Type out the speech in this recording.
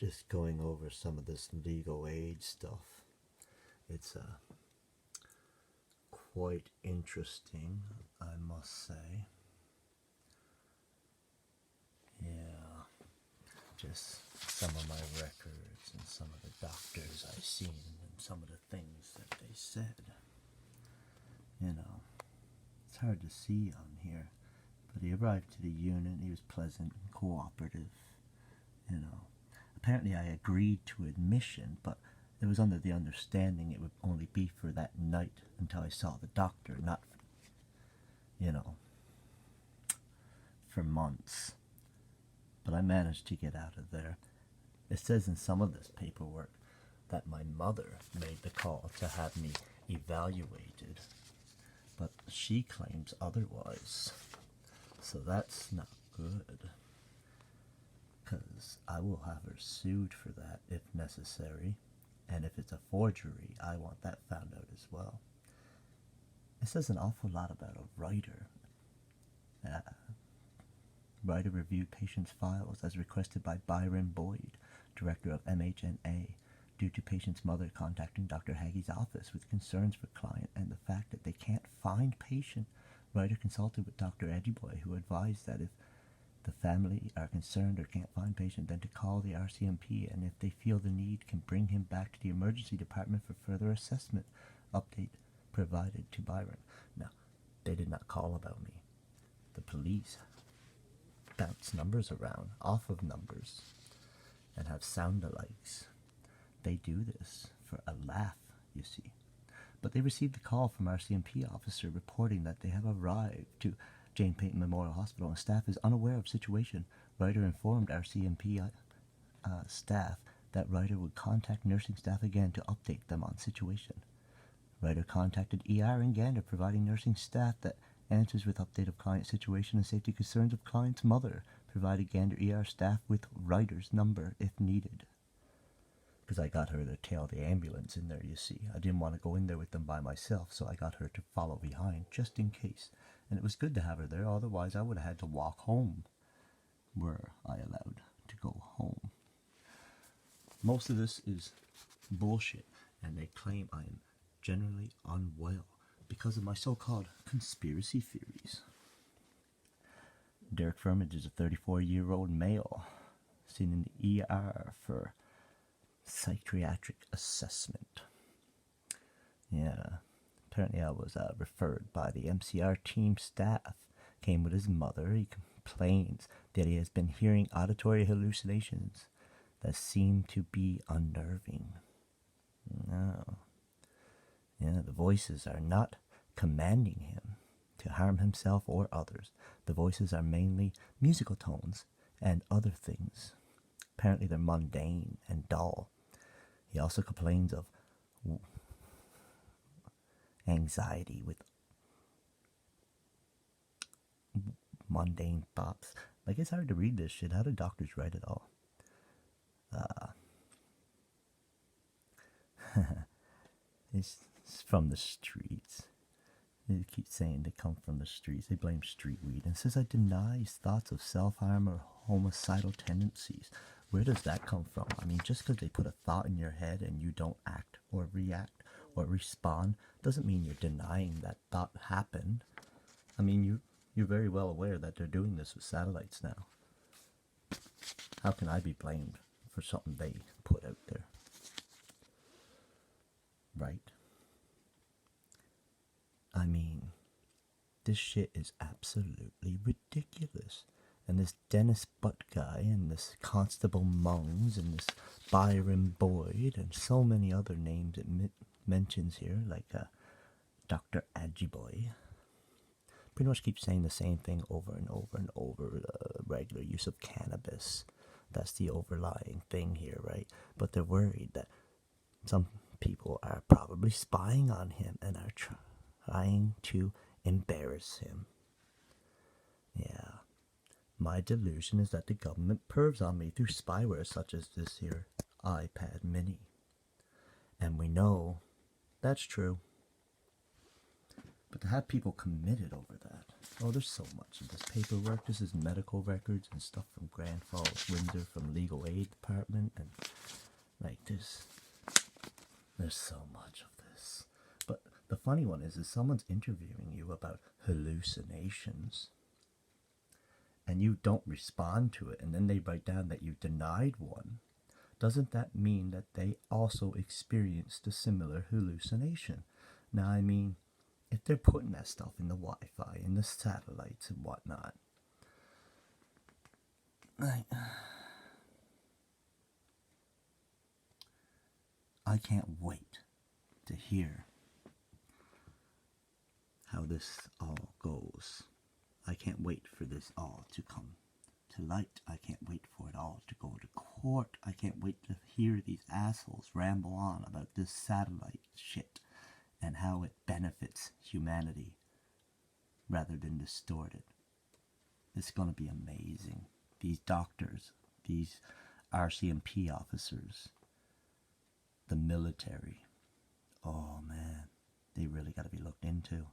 just going over some of this legal aid stuff. It's quite interesting, I must say. Yeah, just some of my records and some of the doctors I've seen and some of the things that they said. You know, it's hard to see on here, but he arrived to the unit. He was pleasant and cooperative. You know, apparently I agreed to admission, but it was under the understanding it would only be for that night until I saw the doctor, not, you know, for months. But I managed to get out of there. It says in some of this paperwork that my mother made the call to have me evaluated, but she claims otherwise. So that's not good, because I will have her sued for that if necessary, and if it's a forgery, I want that found out as well. It says an awful lot about a writer. Writer reviewed patient's files as requested by Byron Boyd, director of MHNA, due to patient's mother contacting Dr. Haggie's office with concerns for client and the fact that they can't find patient. Writer consulted with Dr. Edgyboy, who advised that if the family are concerned or can't find patient, then to call the RCMP, and if they feel the need, can bring him back to the emergency department for further assessment. Update provided to Byron. Now, they did not call about me. The police bounce numbers around off of numbers and have sound-alikes. They do this for a laugh, you see. But they received a call from RCMP officer reporting that they have arrived to Jane Payton Memorial Hospital and staff is unaware of situation. Writer informed RCMP staff that Writer would contact nursing staff again to update them on situation. Writer contacted ER in Gander, providing nursing staff that answers with update of client situation and safety concerns of client's mother. Provided Gander ER staff with Writer's number if needed. Because I got her to tail the ambulance in there, you see. I didn't want to go in there with them by myself, so I got her to follow behind, just in case. And it was good to have her there, otherwise I would have had to walk home. Were I allowed to go home. Most of this is bullshit, and they claim I am generally unwell because of my so-called conspiracy theories. Derek Firmage is a 34-year-old male, seen in the ER for psychiatric assessment. Yeah, apparently I was referred by the MCR team staff. Came with his mother. He complains that he has been hearing auditory hallucinations that seem to be unnerving. No. Yeah, the voices are not commanding him to harm himself or others. The voices are mainly musical tones and other things. Apparently they're mundane and dull. He also complains of anxiety with mundane thoughts. Like, it's hard to read this shit. How do doctors write it all? It's from the streets. They keep saying they come from the streets. They blame street weed. And it says I deny thoughts of self-harm or homicidal tendencies. Where does that come from? I mean, just because they put a thought in your head and you don't act or react or respond doesn't mean you're denying that thought happened. I mean, you're very well aware that they're doing this with satellites now. How can I be blamed for something they put out there? Right? I mean, this shit is absolutely ridiculous. And this Dennis Butt guy, and this Constable Mungs, and this Byron Boyd, and so many other names it mentions here, like Dr. Edgyboy, pretty much keep saying the same thing over and over and over. The regular use of cannabis. That's the overlying thing here, right? But they're worried that some people are probably spying on him and are trying to embarrass him. Yeah. My delusion is that the government pervs on me through spyware such as this here iPad mini. And we know that's true. But to have people committed over that, oh, there's so much of this paperwork. This is medical records and stuff from Grand Falls, Windsor, from legal aid department, and like there's so much of this. But the funny one is someone's interviewing you about hallucinations, and you don't respond to it, and then they write down that you denied one. Doesn't that mean that they also experienced a similar hallucination? Now, I mean, if they're putting that stuff in the Wi-Fi, in the satellites and whatnot, I can't wait to hear how this all goes. I can't wait for this all to come to light. I can't wait for it all to go to court. I can't wait to hear these assholes ramble on about this satellite shit and how it benefits humanity rather than distort it. It's going to be amazing. These doctors, these RCMP officers, the military, oh man, they really got to be looked into.